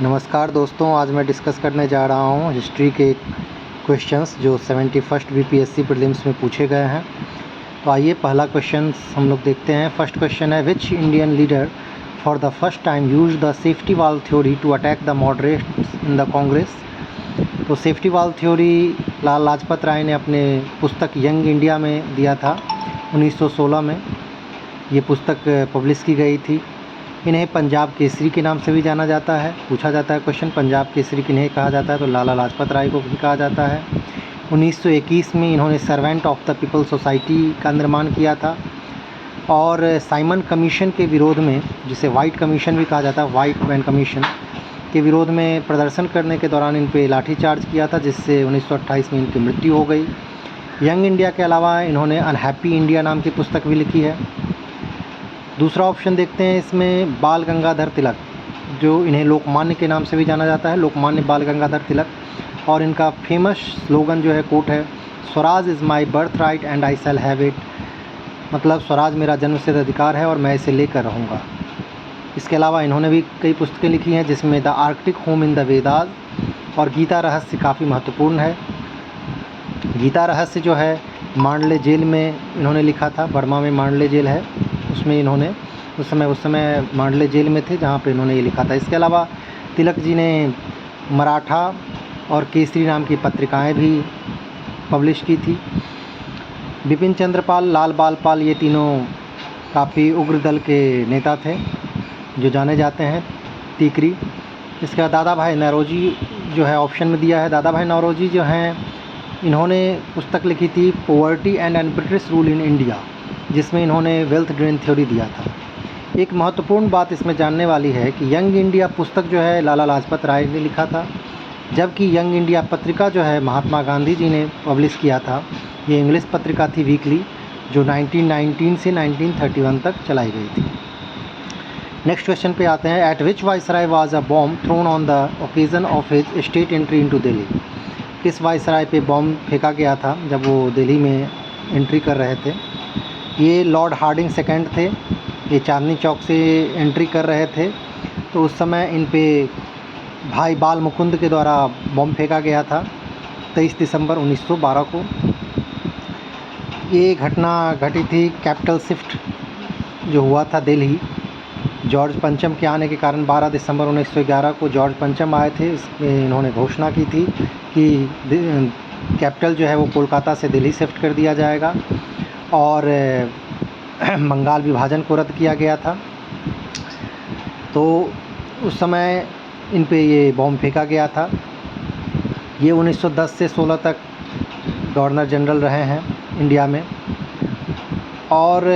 नमस्कार दोस्तों, आज मैं डिस्कस करने जा रहा हूँ हिस्ट्री के क्वेश्चंस जो 71st बीपीएससी प्रीलिम्स में पूछे गए हैं। तो आइए पहला क्वेश्चन हम लोग देखते हैं। फर्स्ट क्वेश्चन है, which Indian leader for the first time use the safety valve theory to attack the moderates in the Congress. तो safety valve theory Lala Lajpat Rai ने अपने पुस्तक यंग इंडिया में दिया था 1916 में। ये पुस्तक पब्लिश की गई थी। इन्हें पंजाब केसरी के नाम से भी जाना जाता है। पूछा जाता है क्वेश्चन, पंजाब केसरी किन्हें कहा जाता है, तो लाला लाजपत राय को भी कहा जाता है। 1921 में इन्होंने servant of the people society का निर्माण किया था और साइमन कमीशन के विरोध में, जिसे वाइट कमीशन भी कहा जाता है, वाइट मैन कमीशन के विरोध में प्रदर्शन करने के दौरान इन पे लाठीचार्ज किया था, जिससे 1928 में इनकी मृत्यु हो गई। यंग इंडिया के अलावा इन्होंने अनहैप्पी इंडिया नाम की पुस्तक भी लिखी है। दूसरा ऑप्शन देखते हैं इसमें, बाल गंगाधर तिलक, जो इन्हें लोकमान्य के नाम से भी जाना जाता है, लोकमान्य बाल गंगाधर तिलक। और इनका फेमस स्लोगन जो है, कोट है, Swaraj is my birth right and I shall have it. मतलब स्वराज मेरा जन्मसिद्ध अधिकार है और मैं इसे लेकर रहूँगा। इसके अलावा इन्होंने भी कई पुस्तकें लिखी हैं, जिसमें the Arctic home in the Vedas और गीता रहस्य काफ़ी महत्वपूर्ण है। गीता रहस्य जो है मांडले जेल में इन्होंने लिखा था, बर्मा में मांडले जेल है, उसमें इन्होंने उस समय मांडले जेल में थे, जहाँ पे इन्होंने ये लिखा था। इसके अलावा तिलक जी ने मराठा और केसरी नाम की पत्रिकाएं भी पब्लिश की थी। बिपिन चंद्र पाल, लाल बाल पाल, ये तीनों काफ़ी उग्र दल के नेता थे जो जाने जाते हैं, तीकरी। इसके बाद दादा भाई नौरोजी जो है ऑप्शन में दिया है। दादा भाई नौरोजी जो हैं, इन्होंने पुस्तक लिखी थी poverty and British rule in India, जिसमें इन्होंने वेल्थ ड्रेन थ्योरी दिया था। एक महत्वपूर्ण बात इसमें जानने वाली है कि यंग इंडिया पुस्तक जो है लाला लाजपत राय ने लिखा था, जबकि यंग इंडिया पत्रिका जो है महात्मा गांधी जी ने पब्लिश किया था। ये इंग्लिश पत्रिका थी, वीकली, जो 1919 से 1931 तक चलाई गई थी। नेक्स्ट क्वेश्चन पे आते हैं, at which viceroy was a bomb thrown on the occasion of his state entry into Delhi. किस वाइसराय पे बॉम्ब फेंका गया था जब वो दिल्ली में एंट्री कर रहे थे। ये लॉर्ड हार्डिंग सेकंड थे। ये चांदनी चौक से एंट्री कर रहे थे, तो उस समय इन पे भाई बाल मुकुंद के द्वारा बॉम्ब फेंका गया था 23 दिसंबर 1912 को। ये घटना घटी थी कैपिटल शिफ्ट जो हुआ था दिल्ली, जॉर्ज पंचम के आने के कारण 12 दिसंबर 1911 को जॉर्ज पंचम आए थे। इसमें इन्होंने घोषणा की थी कि कैपिटल जो है वो कोलकाता से दिल्ली शिफ्ट कर दिया जाएगा और बंगाल विभाजन को रद्द किया गया था। तो उस समय इन पे ये बॉम्ब फेंका गया था। ये 1910 से 16 तक गवर्नर जनरल रहे हैं इंडिया में। और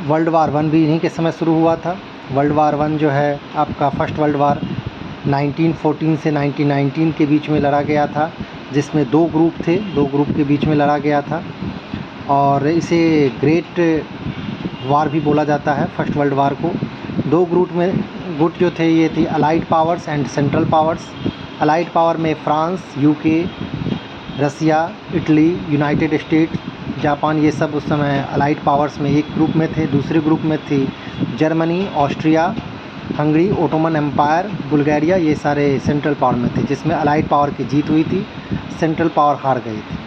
वर्ल्ड वार वन भी इन्हीं के समय शुरू हुआ था। वर्ल्ड वार वन जो है आपका फर्स्ट वर्ल्ड वार 1914 से 1919 के बीच में लड़ा गया था, जिसमें दो ग्रुप थे, दो ग्रुप के बीच में लड़ा गया था और इसे ग्रेट वार भी बोला जाता है, फर्स्ट वर्ल्ड वार को। दो गुट जो थे, ये थी allied powers and central powers. Allied power में फ्रांस, यूके, रसिया, इटली, यूनाइटेड स्टेट, जापान, ये सब उस समय अलाइड पावर्स में एक ग्रुप में थे। दूसरे ग्रुप में थी Germany, Austria, Hungary, Ottoman empire, Bulgaria, ये सारे सेंट्रल पावर में थे, जिसमें अलाइड पावर की जीत हुई थी, सेंट्रल पावर हार गई थी।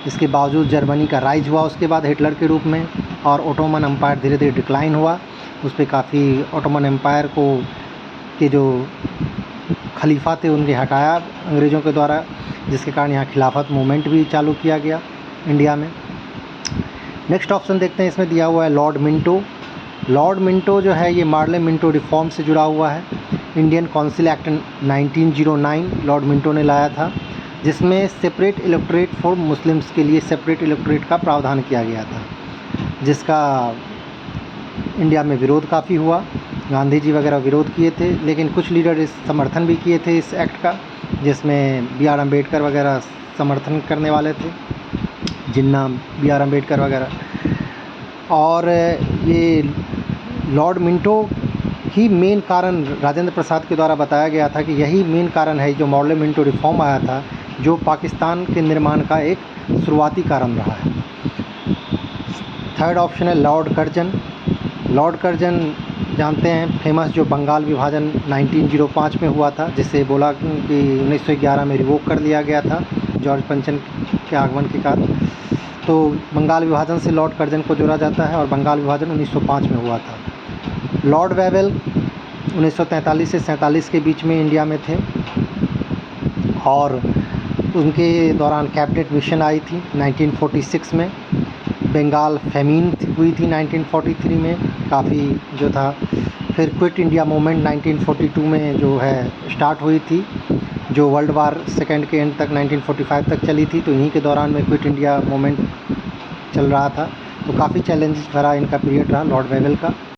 इसके बावजूद जर्मनी का राइज हुआ उसके बाद हिटलर के रूप में, और ओटोमन एम्पायर धीरे धीरे डिक्लाइन हुआ। उस पर काफ़ी ओटोमन एम्पायर को के जो खलीफा थे उनके हटाया अंग्रेज़ों के द्वारा, जिसके कारण यहाँ खिलाफत मूवमेंट भी चालू किया गया इंडिया में। नेक्स्ट ऑप्शन देखते हैं, इसमें दिया हुआ है लॉर्ड मिंटो। लॉर्ड मिंटो जो है ये मार्ले मिंटो रिफॉर्म से जुड़ा हुआ है। Indian council act 1909 Lord Minto ने लाया था, जिसमें सेपरेट इलेक्टोरेट फॉर मुस्लिम्स के लिए सेपरेट इलेक्टोरेट का प्रावधान किया गया था, जिसका इंडिया में विरोध काफ़ी हुआ। गांधी जी वगैरह विरोध किए थे, लेकिन कुछ लीडर इस समर्थन भी किए थे इस एक्ट का, जिसमें B.R. अम्बेडकर वगैरह समर्थन करने वाले थे, जिन्ना B.R. अम्बेडकर वगैरह। और ये लॉर्ड मिंटो ही मेन कारण राजेंद्र प्रसाद के द्वारा बताया गया था कि यही मेन कारण है जो मॉडल मिंटो रिफॉर्म आया था, जो पाकिस्तान के निर्माण का एक शुरुआती कारण रहा है। थर्ड ऑप्शन है लॉर्ड कर्जन। लॉर्ड कर्जन जानते हैं फेमस जो बंगाल विभाजन 1905 में हुआ था, जिसे बोला कि 1911 में रिवोक कर लिया गया था जॉर्ज पंचन के आगमन के बाद। तो बंगाल विभाजन से लॉर्ड कर्जन को जोड़ा जाता है और बंगाल विभाजन 1905 में हुआ था। लॉर्ड वेवेल 1943 से 47 के बीच में इंडिया में थे और उनके दौरान कैबिनेट मिशन आई थी 1946 में। बंगाल फेमीन हुई थी 1943 में काफ़ी जो था। फिर क्विट इंडिया मूवमेंट 1942 में जो है स्टार्ट हुई थी, जो वर्ल्ड वार सेकेंड के एंड तक 1945 तक चली थी। तो इन्हीं के दौरान में क्विट इंडिया मूवमेंट चल रहा था। तो काफ़ी चैलेंजेस भरा इनका पीरियड रहा लॉर्ड वेवेल का।